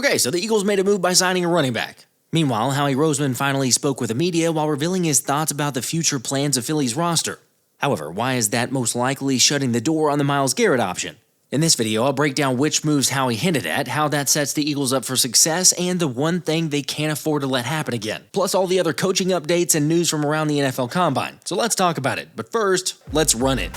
Okay, so the Eagles made a move by signing a running back. Meanwhile, Howie Roseman finally spoke with the media while revealing his thoughts about the future plans of Philly's roster. However, why is that most likely shutting the door on the Myles Garrett option? In this video, I'll break down which moves Howie hinted at, how that sets the Eagles up for success, and the one thing they can't afford to let happen again. Plus all the other coaching updates and news from around the NFL Combine. So let's talk about it. But first, let's run it.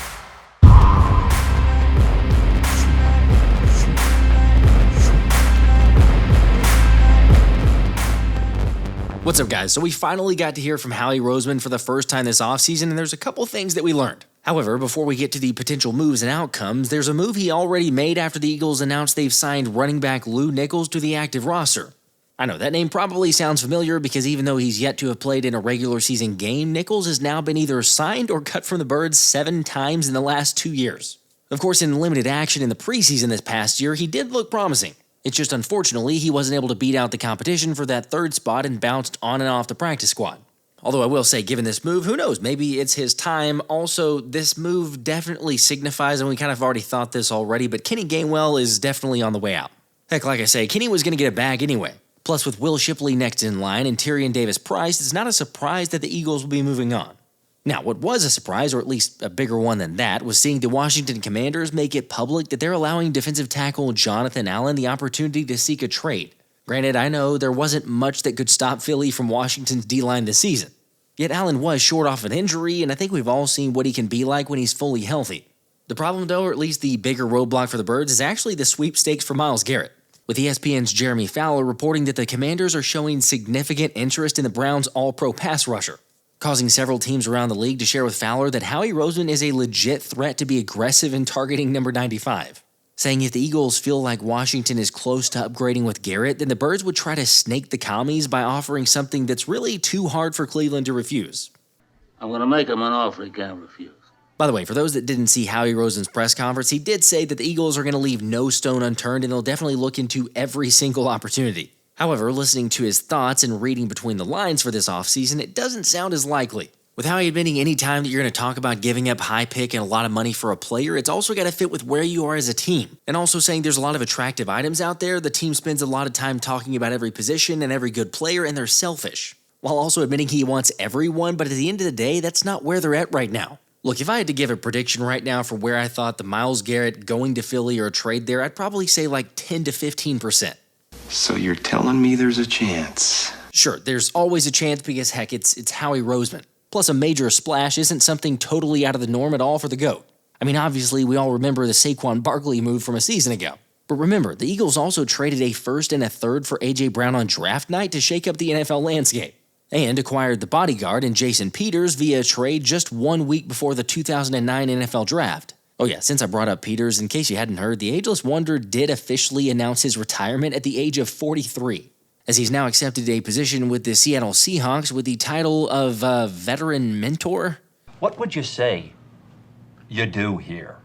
What's up, guys? So we finally got to hear from Howie Roseman for the first time this offseason, and there's a couple things that we learned. However, before we get to the potential moves and outcomes, there's a move he already made after the Eagles announced they've signed running back Lou Nichols to the active roster. I know, that name probably sounds familiar because even though he's yet to have played in a regular season game, Nichols has now been either signed or cut from the Birds 7 times in the last 2 years. Of course, in limited action in the preseason this past year, he did look promising. It's just unfortunately he wasn't able to beat out the competition for that third spot and bounced on and off the practice squad. Although I will say, given this move, who knows, maybe it's his time. Also, this move definitely signifies, and we kind of already thought this already, but Kenny Gainwell is definitely on the way out. Heck, like I say, Kenny was going to get a bag anyway. Plus, with Will Shipley next in line and Tyrion Davis-Price, it's not a surprise that the Eagles will be moving on. Now, what was a surprise, or at least a bigger one than that, was seeing the Washington Commanders make it public that they're allowing defensive tackle Jonathan Allen the opportunity to seek a trade. Granted, I know there wasn't much that could stop Philly from Washington's D-line this season. Yet Allen was short off an injury, and I think we've all seen what he can be like when he's fully healthy. The problem, though, or at least the bigger roadblock for the Birds, is actually the sweepstakes for Myles Garrett, with ESPN's Jeremy Fowler reporting that the Commanders are showing significant interest in the Browns' all-pro pass rusher, causing several teams around the league to share with Fowler that Howie Roseman is a legit threat to be aggressive in targeting number 95. Saying if the Eagles feel like Washington is close to upgrading with Garrett, then the Birds would try to snake the commies by offering something that's really too hard for Cleveland to refuse. I'm going to make him an offer he can't refuse. By the way, for those that didn't see Howie Roseman's press conference, he did say that the Eagles are going to leave no stone unturned and they'll definitely look into every single opportunity. However, listening to his thoughts and reading between the lines for this offseason, it doesn't sound as likely. With Howie admitting any time that you're going to talk about giving up high pick and a lot of money for a player, it's also got to fit with where you are as a team. And also saying there's a lot of attractive items out there, the team spends a lot of time talking about every position and every good player, and they're selfish. While also admitting he wants everyone, but at the end of the day, that's not where they're at right now. Look, if I had to give a prediction right now for where I thought the Myles Garrett going to Philly or a trade there, I'd probably say like 10 to 15%. So you're telling me there's a chance? Sure, there's always a chance because, heck, it's Howie Roseman. Plus, a major splash isn't something totally out of the norm at all for the GOAT. I mean, obviously, we all remember the Saquon Barkley move from a season ago. But remember, the Eagles also traded a first and a third for A.J. Brown on draft night to shake up the NFL landscape, and acquired the bodyguard in Jason Peters via a trade just 1 week before the 2009 NFL Draft. Oh yeah, since I brought up Peters, in case you hadn't heard, the Ageless Wonder did officially announce his retirement at the age of 43. As he's now accepted a position with the Seattle Seahawks with the title of veteran mentor. What would you say you do here?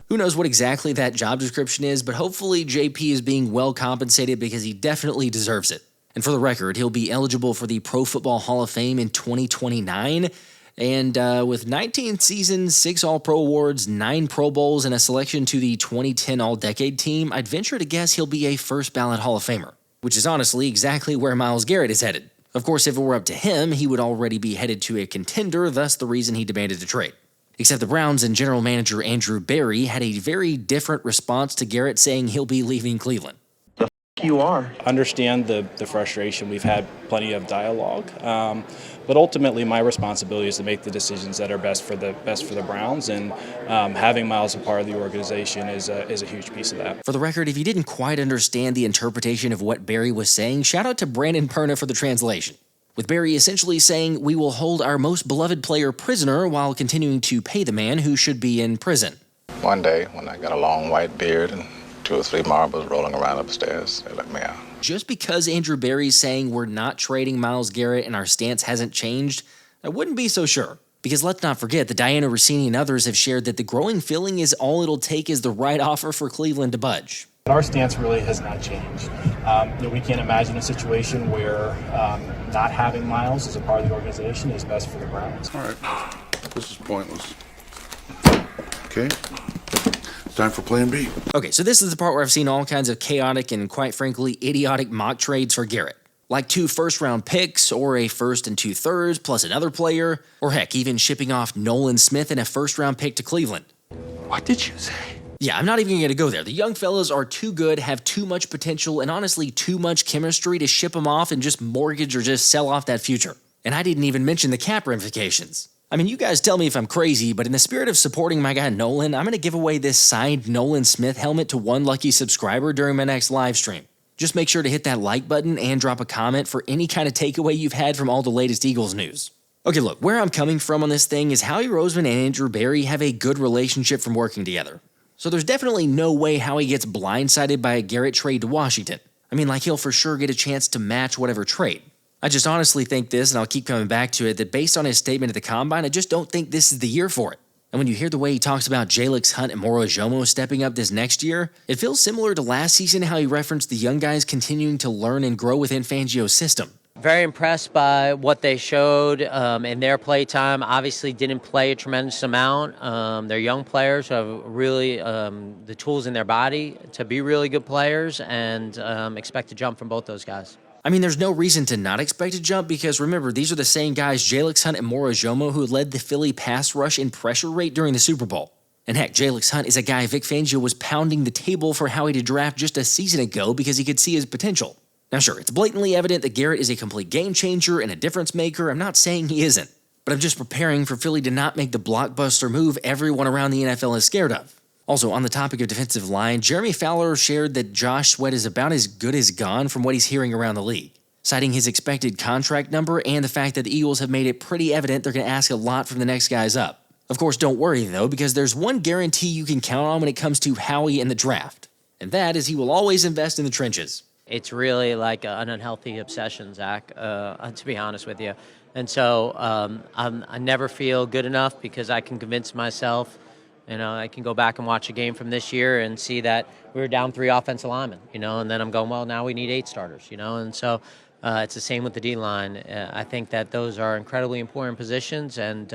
Who knows what exactly that job description is, but hopefully JP is being well compensated because he definitely deserves it. And for the record, he'll be eligible for the Pro Football Hall of Fame in 2029. And with 19 seasons, 6 All-Pro awards, 9 Pro Bowls, and a selection to the 2010 All-Decade team, I'd venture to guess he'll be a first-ballot Hall of Famer. Which is honestly exactly where Myles Garrett is headed. Of course, if it were up to him, he would already be headed to a contender, thus the reason he demanded the trade. Except the Browns and general manager Andrew Berry had a very different response to Garrett saying he'll be leaving Cleveland. You are. Understand the frustration. We've had plenty of dialogue, but ultimately my responsibility is to make the decisions that are best for the Browns, and having Myles a part of the organization is a huge piece of that. For the record, if you didn't quite understand the interpretation of what Berry was saying, shout out to Brandon Perna for the translation. With Berry essentially saying we will hold our most beloved player prisoner while continuing to pay the man who should be in prison. One day when I got a long white beard and 2 or 3 marbles rolling around upstairs, they let me out. Just because Andrew Berry's saying we're not trading Myles Garrett and our stance hasn't changed, I wouldn't be so sure. Because let's not forget that Diana Rossini and others have shared that the growing feeling is all it'll take is the right offer for Cleveland to budge. Our stance really has not changed. We can't imagine a situation where not having Myles as a part of the organization is best for the Browns. All right, this is pointless. Okay. Time for plan B. Okay, so this is the part where I've seen all kinds of chaotic and, quite frankly, idiotic mock trades for Garrett. Like 2 first-round picks, or a first and 2/3, plus another player, or heck, even shipping off Nolan Smith and a first-round pick to Cleveland. What did you say? Yeah, I'm not even going to go there. The young fellas are too good, have too much potential, and honestly too much chemistry to ship them off and just mortgage or just sell off that future. And I didn't even mention the cap ramifications. I mean, you guys tell me if I'm crazy, but in the spirit of supporting my guy Nolan, I'm going to give away this signed Nolan Smith helmet to one lucky subscriber during my next live stream. Just make sure to hit that like button and drop a comment for any kind of takeaway you've had from all the latest Eagles news. Okay, look, where I'm coming from on this thing is Howie Roseman and Andrew Berry have a good relationship from working together. So there's definitely no way Howie gets blindsided by a Garrett trade to Washington. I mean, like, he'll for sure get a chance to match whatever trade. I just honestly think this, and I'll keep coming back to it, that based on his statement at the Combine, I just don't think this is the year for it. And when you hear the way he talks about Jalyx, Hunt, and Moro Ojomo stepping up this next year, it feels similar to last season how he referenced the young guys continuing to learn and grow within Fangio's system. Very impressed by what they showed in their play time. Obviously didn't play a tremendous amount. They're young players who have really the tools in their body to be really good players, and expect to jump from both those guys. I mean, there's no reason to not expect a jump because remember, these are the same guys, Jalyx Hunt and Moro Ojomo, who led the Philly pass rush in pressure rate during the Super Bowl. And heck, Jalyx Hunt is a guy Vic Fangio was pounding the table for Howie to draft just a season ago because he could see his potential. Now sure, it's blatantly evident that Garrett is a complete game changer and a difference maker. I'm not saying he isn't, but I'm just preparing for Philly to not make the blockbuster move everyone around the NFL is scared of. Also, on the topic of defensive line, Jeremy Fowler shared that Josh Sweat is about as good as gone from what he's hearing around the league, citing his expected contract number and the fact that the Eagles have made it pretty evident they're going to ask a lot from the next guys up. Of course, don't worry though, because there's one guarantee you can count on when it comes to Howie and the draft, and that is he will always invest in the trenches. It's really like an unhealthy obsession, Zach, to be honest with you. And so I never feel good enough because I can convince myself. I can go back and watch a game from this year and see that we were down 3 offensive linemen, and then I'm going, well, now we need 8 starters, and so it's the same with the D-line. I think that those are incredibly important positions, and,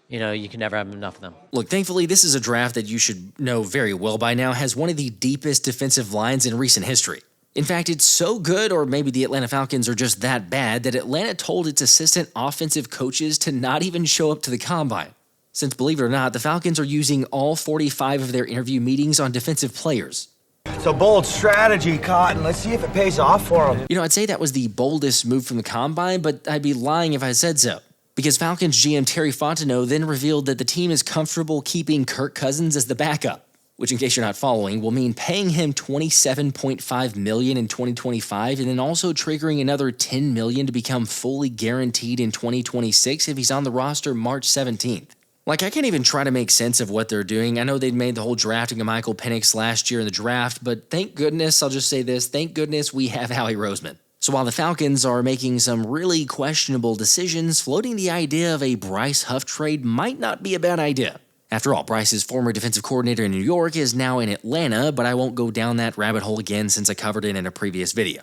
you can never have enough of them. Look, thankfully, this is a draft that you should know very well by now has one of the deepest defensive lines in recent history. In fact, it's so good, or maybe the Atlanta Falcons are just that bad, that Atlanta told its assistant offensive coaches to not even show up to the Combine. Since, believe it or not, the Falcons are using all 45 of their interview meetings on defensive players. It's a bold strategy, Cotton. Let's see if it pays off for them. I'd say that was the boldest move from the Combine, but I'd be lying if I said so. Because Falcons GM Terry Fontenot then revealed that the team is comfortable keeping Kirk Cousins as the backup, which, in case you're not following, will mean paying him $27.5 million in 2025 and then also triggering another $10 million to become fully guaranteed in 2026 if he's on the roster March 17th. I can't even try to make sense of what they're doing. I know they'd made the whole drafting of Michael Penix last year in the draft, but thank goodness, I'll just say this, thank goodness we have Howie Roseman. So while the Falcons are making some really questionable decisions, floating the idea of a Bryce Huff trade might not be a bad idea. After all, Bryce's former defensive coordinator in New York is now in Atlanta, but I won't go down that rabbit hole again since I covered it in a previous video.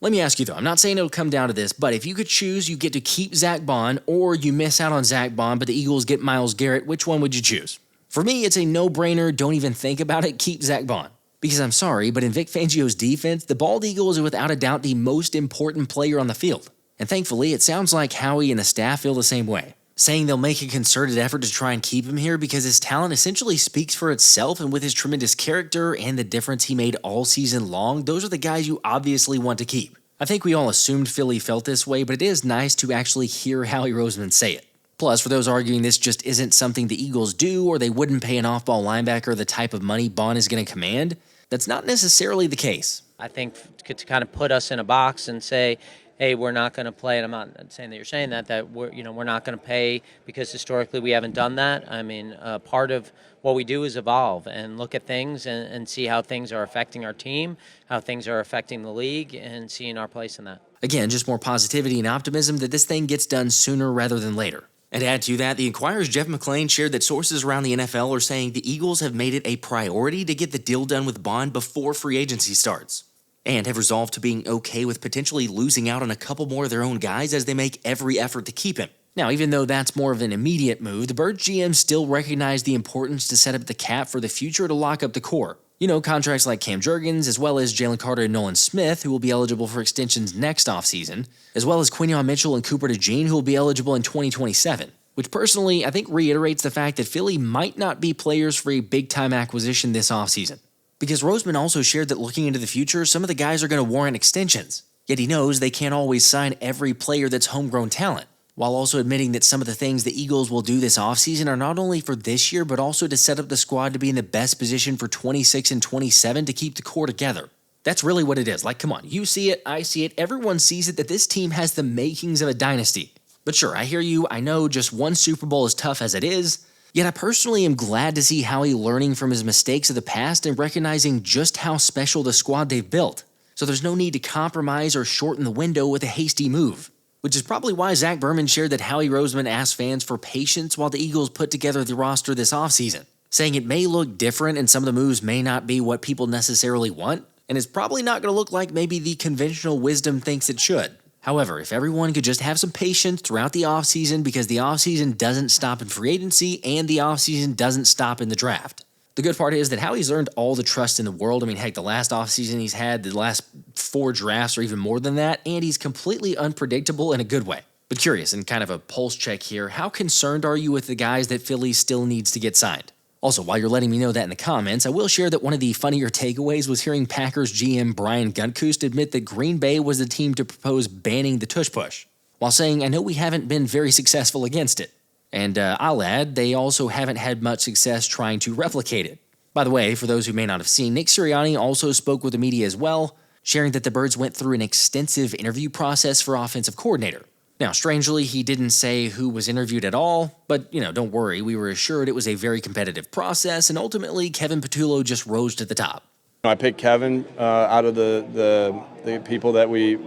Let me ask you though, I'm not saying it'll come down to this, but if you could choose, you get to keep Zack Baun or you miss out on Zack Baun, but the Eagles get Myles Garrett, which one would you choose? For me, it's a no-brainer, don't even think about it, keep Zack Baun. Because I'm sorry, but in Vic Fangio's defense, the Bald Eagles are without a doubt the most important player on the field. And thankfully, it sounds like Howie and the staff feel the same way, saying they'll make a concerted effort to try and keep him here because his talent essentially speaks for itself, and with his tremendous character and the difference he made all season long, those are the guys you obviously want to keep. I think we all assumed Philly felt this way, but it is nice to actually hear Howie Roseman say it. Plus, for those arguing this just isn't something the Eagles do or they wouldn't pay an off-ball linebacker the type of money Baun is going to command, that's not necessarily the case. I think to kind of put us in a box and say, hey, we're not going to play, and I'm not saying that you're saying that we're not going to pay because historically we haven't done that. I mean, part of what we do is evolve and look at things and see how things are affecting our team, how things are affecting the league, and seeing our place in that. Again, just more positivity and optimism that this thing gets done sooner rather than later. And to add to that, the Inquirer's Jeff McClain shared that sources around the NFL are saying the Eagles have made it a priority to get the deal done with Baun before free agency starts, and have resolved to being okay with potentially losing out on a couple more of their own guys as they make every effort to keep him. Now, even though that's more of an immediate move, the Birds GM still recognized the importance to set up the cap for the future to lock up the core. Contracts like Cam Jurgens, as well as Jalen Carter and Nolan Smith, who will be eligible for extensions next offseason, as well as Quinyon Mitchell and Cooper DeJean, who will be eligible in 2027, which personally I think reiterates the fact that Philly might not be players for a big-time acquisition this offseason. Because Roseman also shared that looking into the future, some of the guys are going to warrant extensions, yet he knows they can't always sign every player that's homegrown talent, while also admitting that some of the things the Eagles will do this offseason are not only for this year, but also to set up the squad to be in the best position for 26 and 27 to keep the core together. That's really what it is. Like, come on, you see it, I see it, everyone sees it, that this team has the makings of a dynasty. But sure, I hear you, I know just one Super Bowl is tough as it is, yet I personally am glad to see Howie learning from his mistakes of the past and recognizing just how special the squad they've built. So there's no need to compromise or shorten the window with a hasty move. Which is probably why Zack Baun shared that Howie Roseman asked fans for patience while the Eagles put together the roster this offseason, saying it may look different and some of the moves may not be what people necessarily want, and it's probably not going to look like maybe the conventional wisdom thinks it should. However, if everyone could just have some patience throughout the offseason, because the offseason doesn't stop in free agency and the offseason doesn't stop in the draft. The good part is that Howie's earned all the trust in the world. I mean, heck, the last offseason he's had, the last 4 drafts or even more than that, and he's completely unpredictable in a good way. But curious, and kind of a pulse check here, how concerned are you with the guys that Philly still needs to get signed? Also, while you're letting me know that in the comments, I will share that one of the funnier takeaways was hearing Packers GM Brian Gutekunst admit that Green Bay was the team to propose banning the Tush push, while saying, I know we haven't been very successful against it. And I'll add, they also haven't had much success trying to replicate it. By the way, for those who may not have seen, Nick Sirianni also spoke with the media as well, sharing that the Birds went through an extensive interview process for offensive coordinator. Now, strangely, he didn't say who was interviewed at all, but, don't worry, we were assured it was a very competitive process, and ultimately, Kevin Patullo just rose to the top. I picked Kevin out of the people that we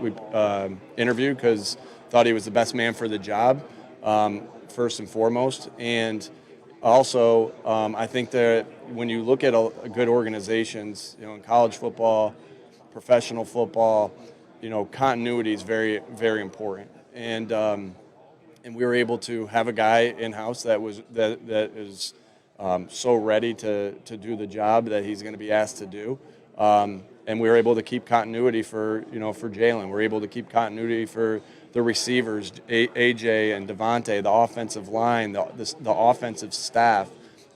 interviewed because thought he was the best man for the job. First and foremost, and also I think that when you look at good organizations, in college football, professional football, continuity is very, very important, and we were able to have a guy in house that is so ready to do the job that he's going to be asked to do, and we were able to keep continuity for Jalen. We're able to keep continuity for the receivers, AJ and Devontae, the offensive line, the offensive staff.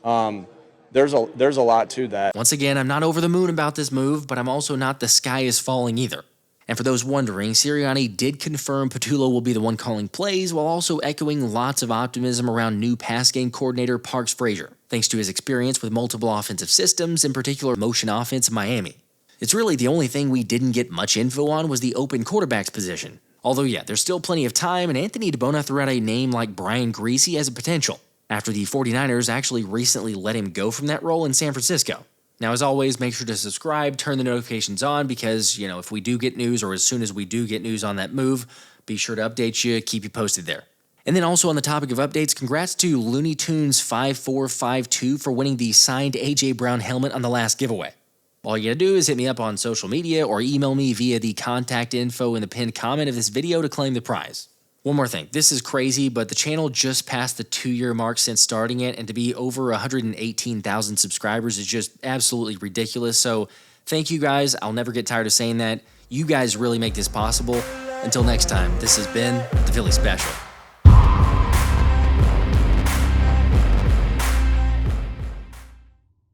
There's a lot to that. Once again, I'm not over the moon about this move, but I'm also not the sky is falling either. And for those wondering, Sirianni did confirm Patullo will be the one calling plays, while also echoing lots of optimism around new pass game coordinator Parks Frazier, thanks to his experience with multiple offensive systems, in particular motion offense in Miami. It's really the only thing we didn't get much info on was the open quarterback's position. Although, yeah, there's still plenty of time, and Anthony DeBona threw out a name like Brian Greasy as a potential, after the 49ers actually recently let him go from that role in San Francisco. Now, as always, make sure to subscribe, turn the notifications on, because, if we do get news, or as soon as we do get news on that move, be sure to update you, keep you posted there. And then also on the topic of updates, congrats to Looney Tunes 5452 for winning the signed A.J. Brown helmet on the last giveaway. All you gotta do is hit me up on social media or email me via the contact info in the pinned comment of this video to claim the prize. One more thing, this is crazy, but the channel just passed the 2-year mark since starting it, and to be over 118,000 subscribers is just absolutely ridiculous. So thank you guys. I'll never get tired of saying that. You guys really make this possible. Until next time, this has been the Philly Special.